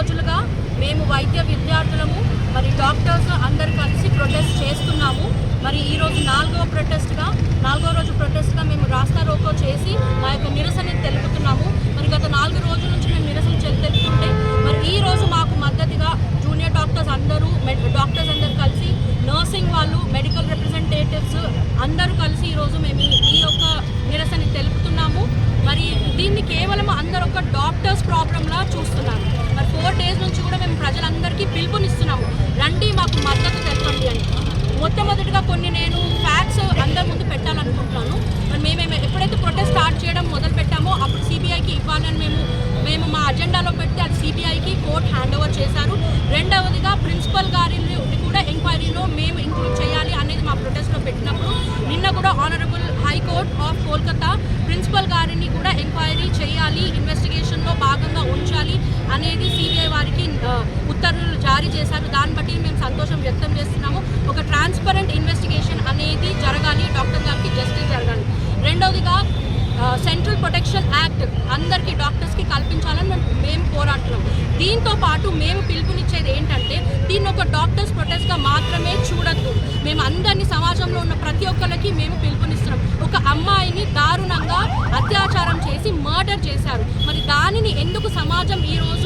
రోజులుగా మేము వైద్య విద్యార్థులము మరి డాక్టర్స్ అందరు కలిసి ప్రొటెస్ట్ చేస్తున్నాము. మరి ఈరోజు నాలుగో రోజు ప్రొటెస్ట్గా మేము రాస్తా రోకో చేసి మా యొక్క నిరసన తెలుపుతున్నాము. మరి గత 4 రోజుల నుంచి మేము నిరసన తెలుపుతుంటే మరి ఈ రోజు మాకు మద్దతుగా జూనియర్ డాక్టర్స్ అందరూ కలిసి నర్సింగ్ వాళ్ళు, మెడికల్ రిప్రజెంటేటివ్స్ అందరూ కలిసి ఈరోజు మేము ఈ యొక్క నిరసన తెలుపుతున్నాము. మరి దీన్ని కేవలం అందరూ ఒక డాక్టర్స్ ప్రాబ్లంలా చూస్తున్నారు. మరి 4 days నుంచి కూడా మేము ప్రజలందరికీ పిలుపునిస్తున్నాము, రండి మాకు మద్దతు తెలపండి అని. మొట్టమొదటిగా కొన్ని నేను ఫ్యాక్ట్స్ అందరి ముందు పెట్టాలనుకుంటున్నాను. మరి మేము ఎప్పుడైతే ప్రొటెస్ట్ స్టార్ట్ చేయడం మొదలు పెట్టామో అప్పుడు సిబిఐకి ఇవ్వాలని మేము మా అజెండాలో పెడితే అది సిబిఐకి కోర్టు హ్యాండ్ ఓవర్ చేశారు. రెండవదిగా ప్రిన్సిపల్ గారిని కూడా ఎంక్వైరీలో మేము ఇంక్లూడ్ చేయాలి అనేది మా ప్రొటెస్ట్లో పెట్టినప్పుడు నిన్న కూడా honourable high court of Kolkata principal గారిని కూడా ఎంక్వైరీ చేయాలి, ఇన్వెస్టిగేషన్లో భాగంగా ఉంచాలి అనేది సిబిఐ వారికి ఉత్తర్వులు జారీ చేశారు. దాన్ని బట్టి మేము సంతోషం వ్యక్తం చేస్తున్నాము. ఒక ట్రాన్స్పరెంట్ ఇన్వెస్టిగేషన్ అనేది జరగాలి, డాక్టర్ గారికి జస్టిస్ జరగాలి. రెండవదిగా సెంట్రల్ ప్రొటెక్షన్ యాక్ట్ అందరికీ డాక్టర్స్కి కల్పించాలని మేము పోరాడుతున్నాం. దీంతో పాటు మేము పిలుపునిచ్చేది ఏంటంటే దీన్ని ఒక డాక్టర్స్ ప్రొటెస్ట్గా మాత్రమే చూడద్దు. మేము అందరినీ సమాజంలో ఉన్న ప్రతి ఒక్కరికి మేము పిలుపునిస్తున్నాం. ఒక అమ్మాయిని దారుణంగా అత్యాచారం చేసి మర్డర్ చేశారు. మరి దానిని ఎందుకు సమాజం ఈరోజు